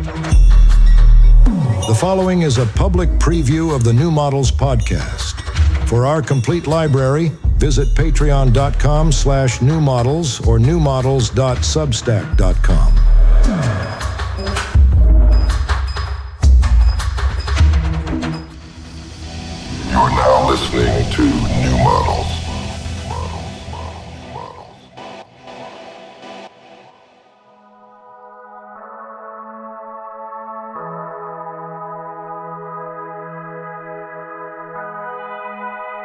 The following is a public preview of the New Models podcast. For our complete library, visit patreon.com/newmodels or newmodels.substack.com. You're now listening to New Models.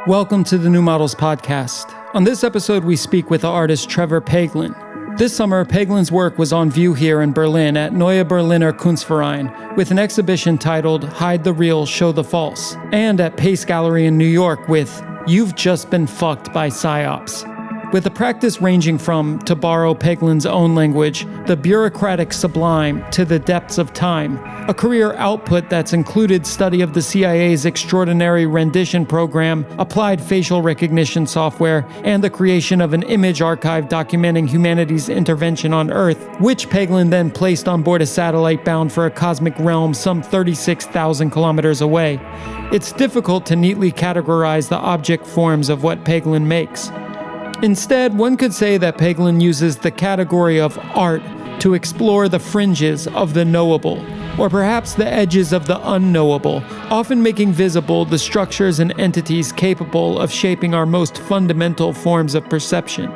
Welcome to the New Models podcast. On this episode, we speak with the artist Trevor Paglen. This summer, Paglen's work was on view here in Berlin at Neue Berliner Kunstverein with an exhibition titled Hide the Real, Show the False, and at Pace Gallery in New York with You've Just Been Fucked by PSYOPS. With a practice ranging from, to borrow Paglen's own language, the bureaucratic sublime to the depths of time, a career output that's included study of the CIA's extraordinary rendition program, applied facial recognition software, and the creation of an image archive documenting humanity's intervention on Earth, which Paglen then placed on board a satellite bound for a cosmic realm some 36,000 kilometers away. It's difficult to neatly categorize the object forms of what Paglen makes. Instead, one could say that Paglen uses the category of art to explore the fringes of the knowable, or perhaps the edges of the unknowable, often making visible the structures and entities capable of shaping our most fundamental forms of perception.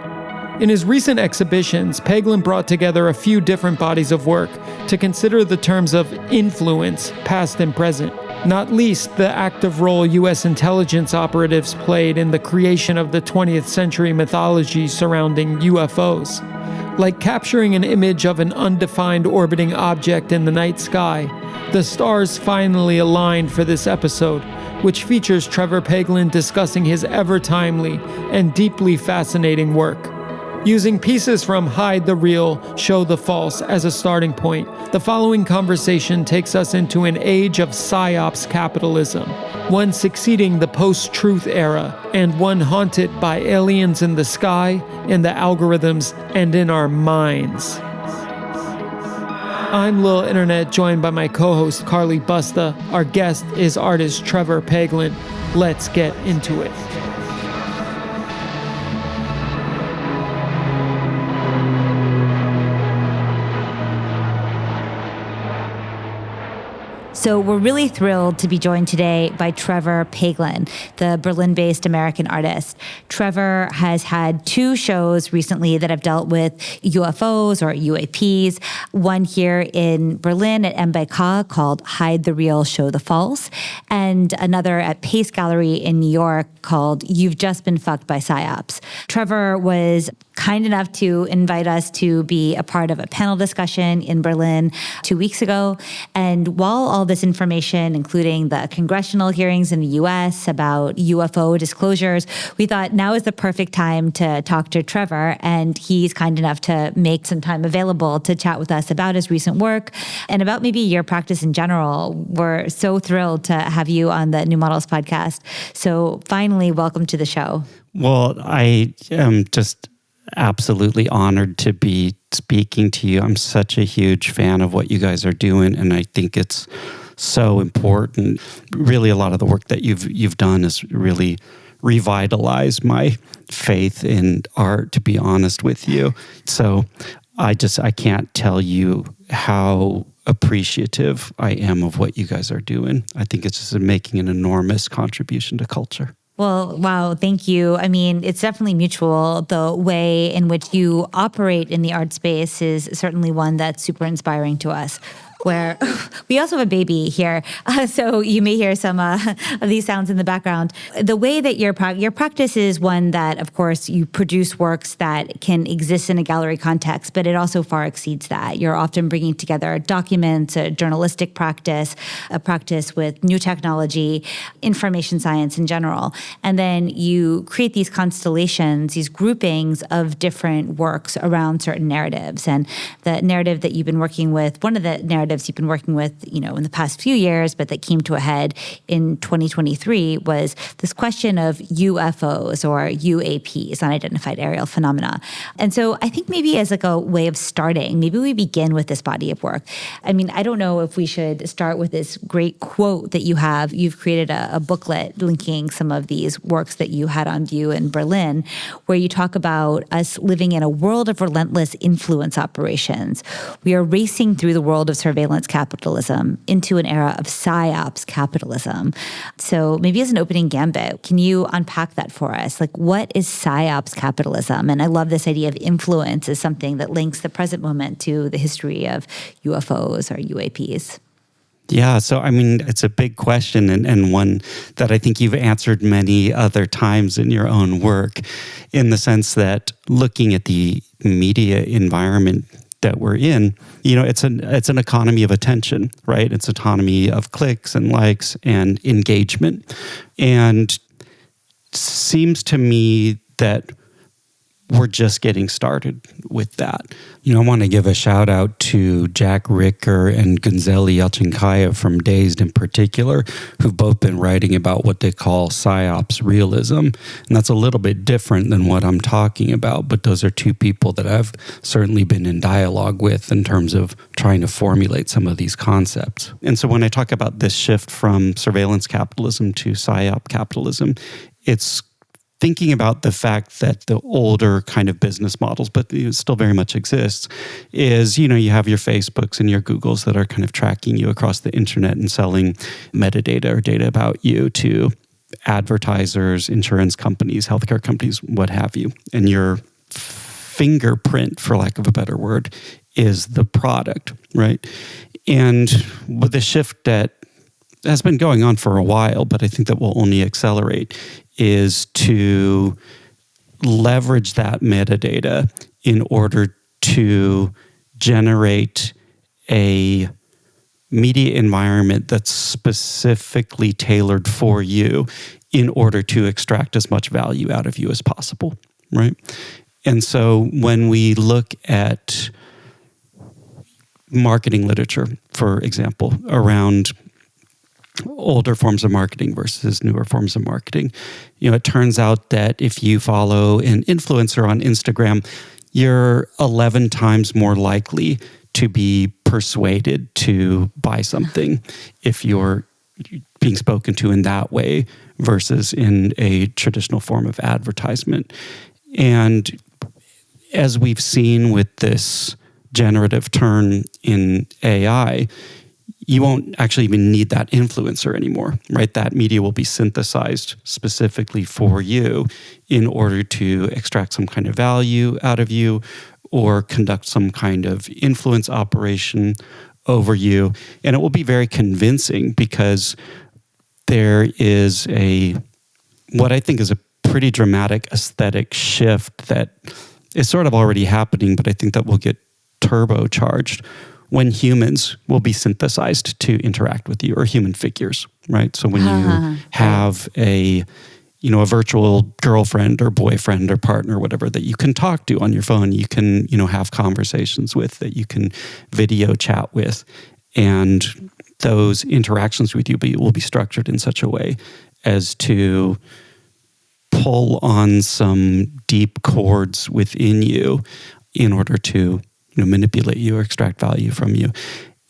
In his recent exhibitions, Paglen brought together a few different bodies of work to consider the terms of influence, past and present, not least the active role U.S. intelligence operatives played in the creation of the 20th century mythology surrounding UFOs. Like capturing an image of an undefined orbiting object in the night sky, the stars finally aligned for this episode, which features Trevor Paglen discussing his ever-timely and deeply fascinating work. Using pieces from Hide the Real, Show the False as a starting point, the following conversation takes us into an age of PSYOPS capitalism, one succeeding the post-truth era, and one haunted by aliens in the sky, in the algorithms, and in our minds. I'm Lil Internet, joined by my co-host Carly Busta. Our guest is artist Trevor Paglen. Let's get into it. So we're really thrilled to be joined today by Trevor Paglen, the Berlin-based American artist. Trevor has had two shows recently that have dealt with UFOs or UAPs, one here in Berlin at n.b.k called Hide the Real, Show the False, and another at Pace Gallery in New York called You've Just Been Fucked by PSYOPS. Trevor was kind enough to invite us to be a part of a panel discussion in Berlin 2 weeks ago. And while all this information, including the congressional hearings in the US about UFO disclosures, we thought now is the perfect time to talk to Trevor. And he's kind enough to make some time available to chat with us about his recent work and about maybe your practice in general. We're so thrilled to have you on the New Models podcast. So finally, welcome to the show. Well, I am just absolutely honored to be speaking to you. I'm such a huge fan of what you guys are doing, and I think it's so important. Really, a lot of the work that you've done has really revitalized my faith in art, to be honest with you. So I can't tell you how appreciative I am of what you guys are doing. I think it's just making an enormous contribution to culture. Well, wow, thank you. I mean, it's definitely mutual. The way in which you operate in the art space is certainly one that's super inspiring to us. Where we also have a baby here, so you may hear some of these sounds in the background. The way that your practice is one that, of course, you produce works that can exist in a gallery context, but it also far exceeds that. You're often bringing together documents, a journalistic practice, a practice with new technology, information science in general, and then you create these constellations, these groupings of different works around certain narratives. And the narrative that you've been working with, one of the narratives narratives you've been working with, in the past few years, but that came to a head in 2023 was this question of UFOs or UAPs, unidentified aerial phenomena. And so I think maybe as like a way of starting, maybe we begin with this body of work. I mean, I don't know if we should start with this great quote that you have. You've created a booklet linking some of these works that you had on view in Berlin, where you talk about us living in a world of relentless influence operations. We are racing through the world of surveillance capitalism into an era of PSYOPS capitalism. So maybe as an opening gambit, can you unpack that for us? Like, what is PSYOPS capitalism? And I love this idea of influence as something that links the present moment to the history of UFOs or UAPs. Yeah, so I mean, it's a big question and one that I think you've answered many other times in your own work, in the sense that looking at the media environment that we're in, it's an economy of attention, right? It's autonomy of clicks and likes and engagement. And seems to me that we're just getting started with that. I want to give a shout out to Jack Ricker and Gonzalo Yalchinkaya from Dazed in particular, who've both been writing about what they call PSYOPS realism. And that's a little bit different than what I'm talking about, but those are two people that I've certainly been in dialogue with in terms of trying to formulate some of these concepts. And so when I talk about this shift from surveillance capitalism to PSYOP capitalism, it's thinking about the fact that the older kind of business models, but it still very much exists, is, you have your Facebooks and your Googles that are kind of tracking you across the internet and selling metadata or data about you to advertisers, insurance companies, healthcare companies, what have you. And your fingerprint, for lack of a better word, is the product, right? And with the shift that has been going on for a while, but I think that will only accelerate, is to leverage that metadata in order to generate a media environment that's specifically tailored for you in order to extract as much value out of you as possible, right? And so when we look at marketing literature, for example, around older forms of marketing versus newer forms of marketing, it turns out that if you follow an influencer on Instagram, you're 11 times more likely to be persuaded to buy something if you're being spoken to in that way versus in a traditional form of advertisement. And as we've seen with this generative turn in AI, you won't actually even need that influencer anymore, right? That media will be synthesized specifically for you in order to extract some kind of value out of you or conduct some kind of influence operation over you. And it will be very convincing because there is what I think is a pretty dramatic aesthetic shift that is sort of already happening, but I think that will get turbocharged when humans will be synthesized to interact with you, or human figures, right? So when you have a virtual girlfriend or boyfriend or partner, whatever, that you can talk to on your phone, you can, have conversations with, that you can video chat with, and those interactions with you will be structured in such a way as to pull on some deep chords within you in order to manipulate you or extract value from you.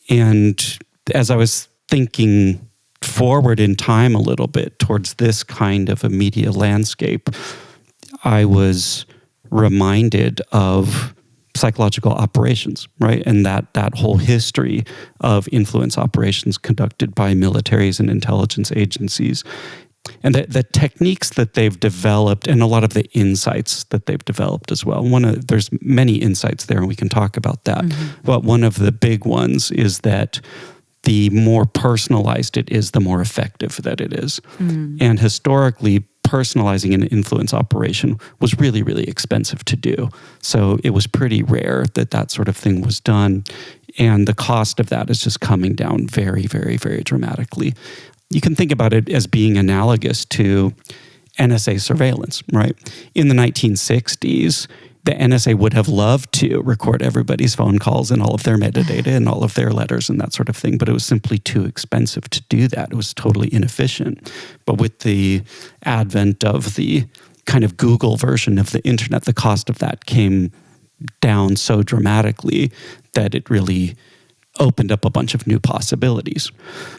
And as I was thinking forward in time a little bit towards this kind of a media landscape, I was reminded of psychological operations, right? And that whole history of influence operations conducted by militaries and intelligence agencies. And the techniques that they've developed, and a lot of the insights that they've developed as well. There's many insights there, and we can talk about that. Mm-hmm. But one of the big ones is that the more personalized it is, the more effective that it is. Mm. And historically, personalizing an influence operation was really, really expensive to do. So it was pretty rare that sort of thing was done. And the cost of that is just coming down very, very, very dramatically. You can think about it as being analogous to NSA surveillance, right? In the 1960s, the NSA would have loved to record everybody's phone calls and all of their metadata and all of their letters and that sort of thing, but it was simply too expensive to do that. It was totally inefficient. But with the advent of the kind of Google version of the internet, the cost of that came down so dramatically that it really opened up a bunch of new possibilities.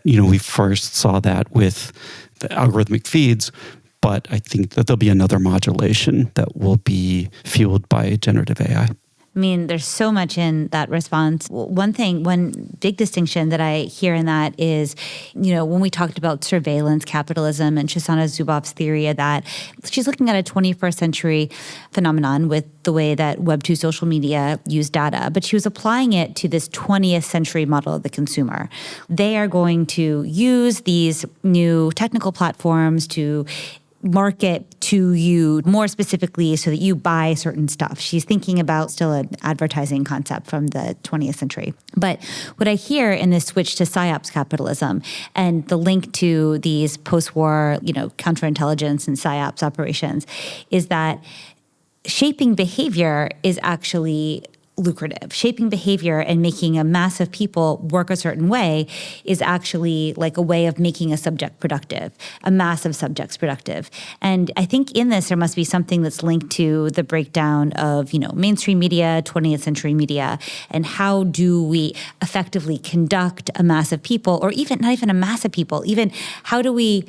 We first saw that with the algorithmic feeds, but I think that there'll be another modulation that will be fueled by generative AI. I mean, there's so much in that response. One big distinction that I hear in that is, when we talked about surveillance capitalism and Shoshana Zuboff's theory of that, she's looking at a 21st century phenomenon with the way that Web 2 social media use data, but she was applying it to this 20th century model of the consumer. They are going to use these new technical platforms to market to you more specifically so that you buy certain stuff. She's thinking about still an advertising concept from the 20th century. But what I hear in this switch to PSYOPS capitalism and the link to these post-war, counterintelligence and PSYOPS operations is that shaping behavior is actually lucrative. Shaping behavior and making a mass of people work a certain way is actually like a way of making a subject productive, a mass of subjects productive. And I think in this, there must be something that's linked to the breakdown of, mainstream media, 20th century media, and how do we effectively conduct a mass of people, or even not even a mass of people, even how do we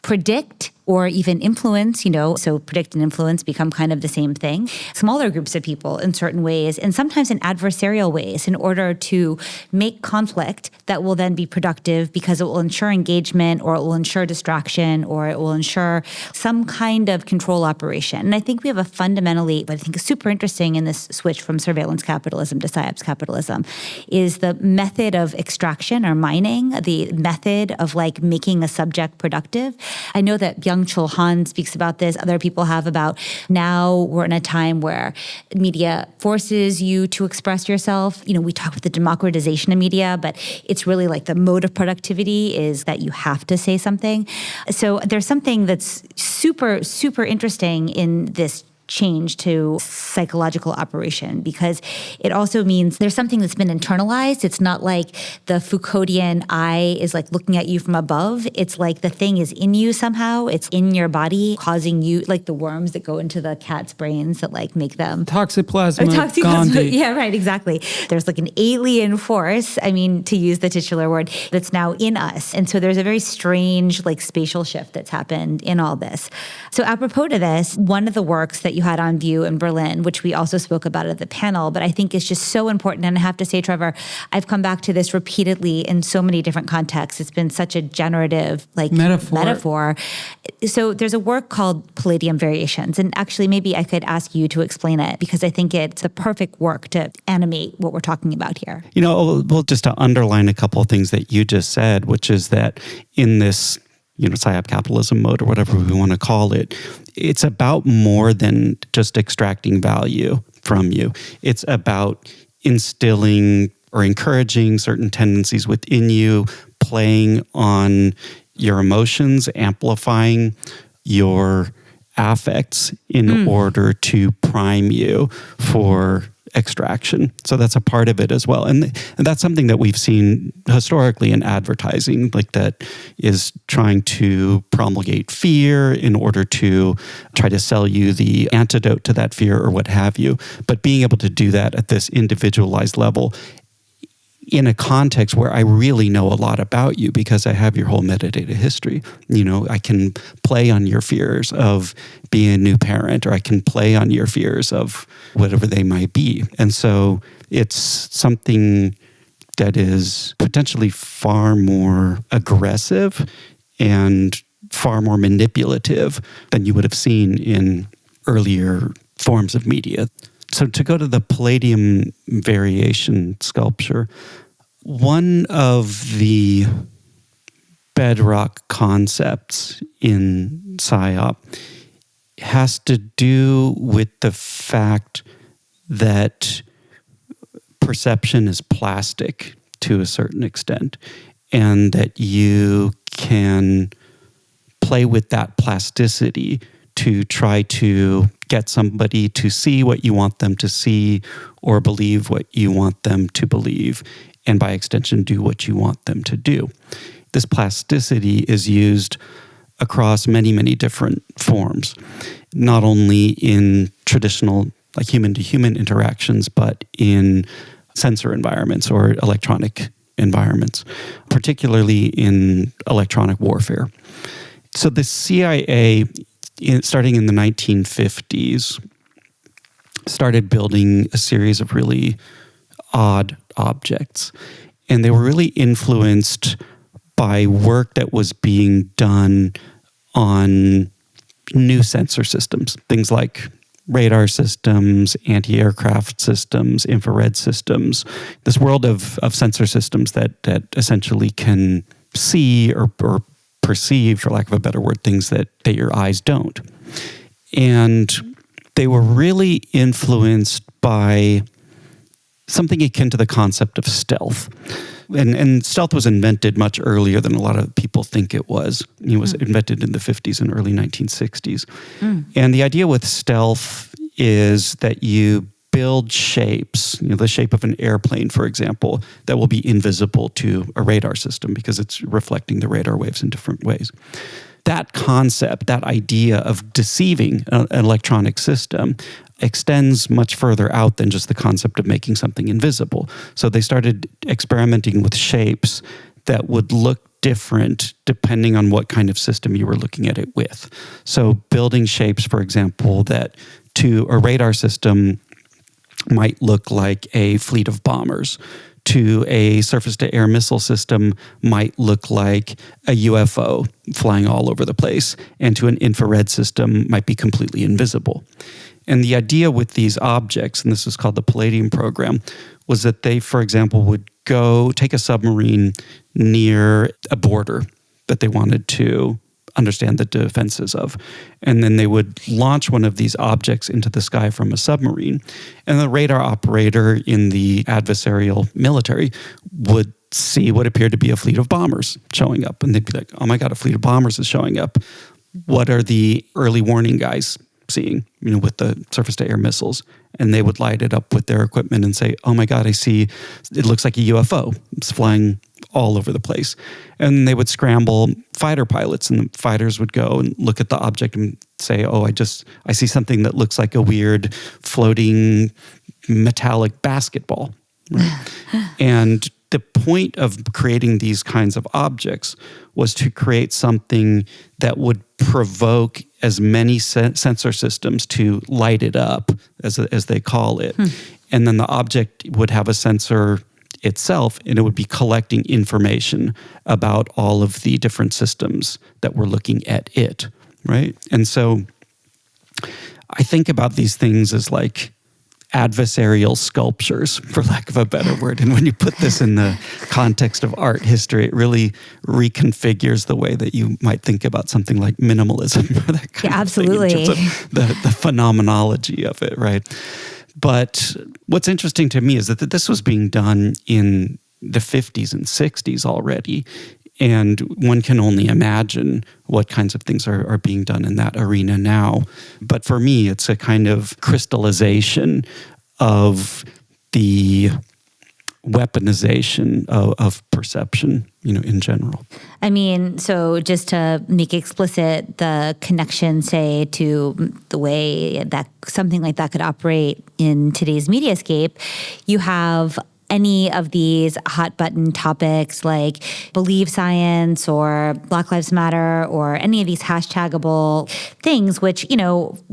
predict or even influence, so predict and influence become kind of the same thing. Smaller groups of people in certain ways, and sometimes in adversarial ways, in order to make conflict that will then be productive because it will ensure engagement, or it will ensure distraction, or it will ensure some kind of control operation. And I think we have a fundamentally, what I think is super interesting in this switch from surveillance capitalism to PSYOPS capitalism, is the method of extraction or mining, the method of making a subject productive. I know that Byung-Chul Han speaks about this. Other people have about now we're in a time where media forces you to express yourself. We talk about the democratization of media, but it's really like the mode of productivity is that you have to say something. So there's something that's super, super interesting in this change to psychological operation, because it also means there's something that's been internalized. It's not like the Foucauldian eye is looking at you from above. It's like the thing is in you somehow. It's in your body, causing you, like the worms that go into the cat's brains that make them toxoplasma Gandhi. Yeah, right, exactly. There's an alien force, to use the titular word, that's now in us. And so there's a very strange spatial shift that's happened in all this. So apropos to this, one of the works that you had on view in Berlin, which we also spoke about at the panel, but I think is just so important. And I have to say, Trevor, I've come back to this repeatedly in so many different contexts. It's been such a generative metaphor. So there's a work called Palladium Variations. And actually, maybe I could ask you to explain it, because I think it's the perfect work to animate what we're talking about here. Well, just to underline a couple of things that you just said, which is that in this PSYOP capitalism mode, or whatever we want to call it, it's about more than just extracting value from you. It's about instilling or encouraging certain tendencies within you, playing on your emotions, amplifying your affects in order to prime you for extraction. So that's a part of it as well. And that's something that we've seen historically in advertising, that is trying to promulgate fear in order to try to sell you the antidote to that fear or what have you. But being able to do that at this individualized level in a context where I really know a lot about you because I have your whole metadata history. I can play on your fears of being a new parent, or I can play on your fears of whatever they might be. And so it's something that is potentially far more aggressive and far more manipulative than you would have seen in earlier forms of media. So to go to the Palladium variation sculpture, one of the bedrock concepts in PSYOP has to do with the fact that perception is plastic to a certain extent, and that you can play with that plasticity to try to get somebody to see what you want them to see or believe what you want them to believe, and by extension, do what you want them to do. This plasticity is used across many, many different forms, not only in traditional like human-to-human interactions, but in sensor environments or electronic environments, particularly in electronic warfare. So the CIA, starting in the 1950s, started building a series of really odd objects. And they were really influenced by work that was being done on new sensor systems, things like radar systems, anti-aircraft systems, infrared systems, this world of sensor systems that essentially can see or perceive, for lack of a better word, things that your eyes don't. And they were really influenced by something akin to the concept of stealth. And stealth was invented much earlier than a lot of people think it was. It was invented in the 50s and early 1960s. And the idea with stealth is that you build shapes, the shape of an airplane, for example, that will be invisible to a radar system because it's reflecting the radar waves in different ways. That concept, that idea of deceiving an electronic system extends much further out than just the concept of making something invisible. So they started experimenting with shapes that would look different depending on what kind of system you were looking at it with. So building shapes, for example, that to a radar system might look like a fleet of bombers, to a surface-to-air missile system might look like a UFO flying all over the place, and to an infrared system might be completely invisible. And the idea with these objects, and this is called the Palladium program, was that they, for example, would go take a submarine near a border that they wanted to understand the defenses of. And then they would launch one of these objects into the sky from a submarine. And the radar operator in the adversarial military would see what appeared to be a fleet of bombers showing up. And they'd be like, oh my God, a fleet of bombers is showing up. What are the early warning guys seeing, with the surface-to-air missiles? And they would light it up with their equipment and say, oh my God, I see, it looks like a UFO. It's flying all over the place. And they would scramble fighter pilots, and the fighters would go and look at the object and say, oh, I see something that looks like a weird floating metallic basketball. Right? And the point of creating these kinds of objects was to create something that would provoke as many sensor systems to light it up, as they call it. And then the object would have a sensor itself, and it would be collecting information about all of the different systems that were looking at it, right? And so I think about these things as like adversarial sculptures, for lack of a better word. And when you put this in the context of art history, it really reconfigures the way that you might think about something like minimalism or that kind of absolutely. thing in terms of the phenomenology of it, right? But what's interesting to me is that this was being done in the 50s and 60s already. And one can only imagine what kinds of things are being done in that arena now. But for me, it's a kind of crystallization of the weaponization of perception, in general. I mean, so just to make explicit the connection, say, to the way that something like that could operate in today's mediascape, you have any of these hot button topics like believe science or Black Lives Matter or any of these hashtagable things, which,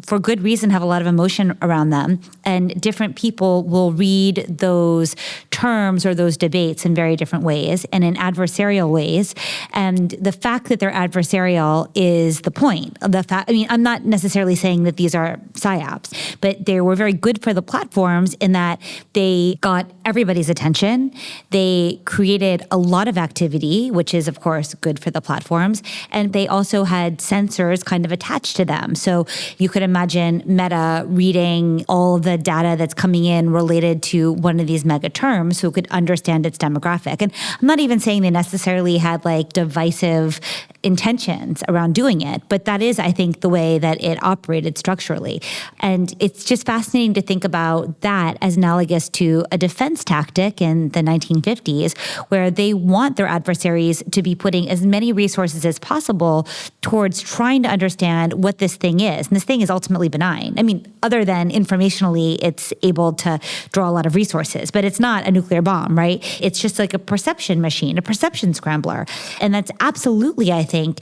for good reason have a lot of emotion around them. And different people will read those terms or those debates in very different ways and in adversarial ways. And the fact that they're adversarial is the point. I'm not necessarily saying that these are PSYOPs, but they were very good for the platforms in that they got everybody's attention. They created a lot of activity, which is, of course, good for the platforms. And they also had sensors kind of attached to them. So you could imagine Meta reading all the data that's coming in related to one of these mega terms so it could understand its demographic. And I'm not even saying they necessarily had like divisive intentions around doing it. But that is, I think, the way that it operated structurally. And it's just fascinating to think about that as analogous to a defense tactic in the 1950s, where they want their adversaries to be putting as many resources as possible towards trying to understand what this thing is. And this thing is ultimately benign. I mean, other than informationally, it's able to draw a lot of resources, but it's not a nuclear bomb, right? It's just like a perception machine, a perception scrambler. And that's absolutely, I think,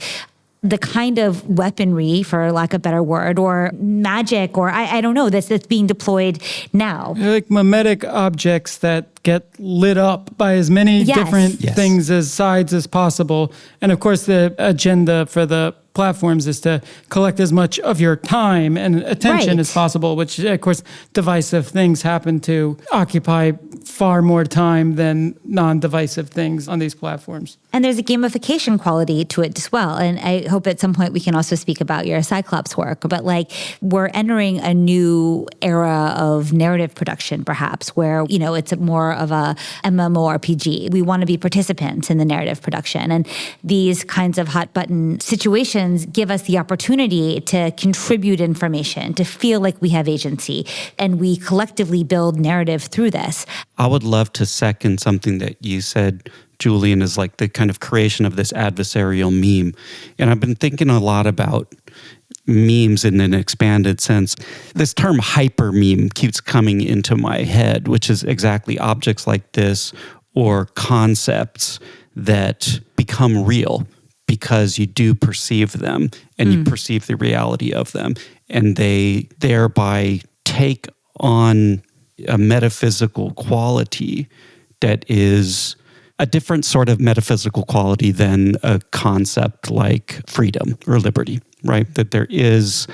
the kind of weaponry, for lack of a better word, or magic, or I don't know, that's being deployed now. Like mimetic objects that get lit up by as many different things as sides as possible. And of course, the agenda for the platforms is to collect as much of your time and attention as possible, which, of course, divisive things happen to occupy far more time than non-divisive things on these platforms. And there's a gamification quality to it as well. And I hope at some point we can also speak about your Cyclops work. But like, we're entering a new era of narrative production, perhaps, where, you know, it's more of a MMORPG. We want to be participants in the narrative production. And these kinds of hot button situations give us the opportunity to contribute information, to feel like we have agency, and we collectively build narrative through this. I would love to second something that you said, Julian, is like the kind of creation of this adversarial meme. And I've been thinking a lot about memes in an expanded sense. This term hyper meme keeps coming into my head, which is exactly objects like this or concepts that become real because you do perceive them and you perceive the reality of them. And they thereby take on a metaphysical quality that is a different sort of metaphysical quality than a concept like freedom or liberty, right? That there is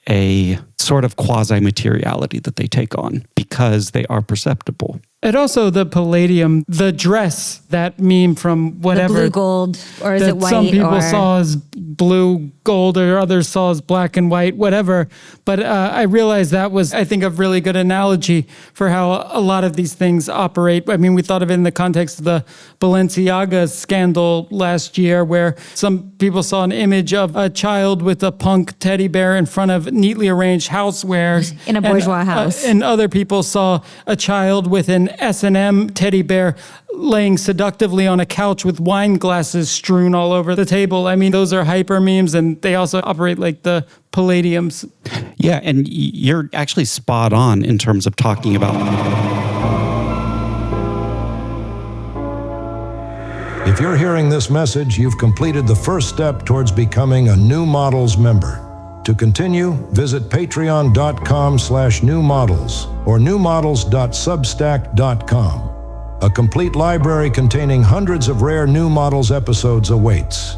a sort of quasi-materiality that they take on because they are perceptible. And also the palladium, the dress, that meme from whatever. The blue gold, or is it white? Some people saw as blue gold or others saw as black and white, whatever. But I realized that was, I think, a really good analogy for how a lot of these things operate. I mean, we thought of it in the context of the Balenciaga scandal last year, where some people saw an image of a child with a punk teddy bear in front of neatly arranged housewares. In a bourgeois house. And other people saw a child with an S&M teddy bear laying seductively on a couch with wine glasses strewn all over the table. I mean, those are hyper memes, and they also operate like the palladiums. Yeah, and you're actually spot on in terms of talking about. If you're hearing this message, you've completed the first step towards becoming a New Models member. To continue, visit patreon.com/newmodels or newmodels.substack.com. A complete library containing hundreds of rare New Models episodes awaits.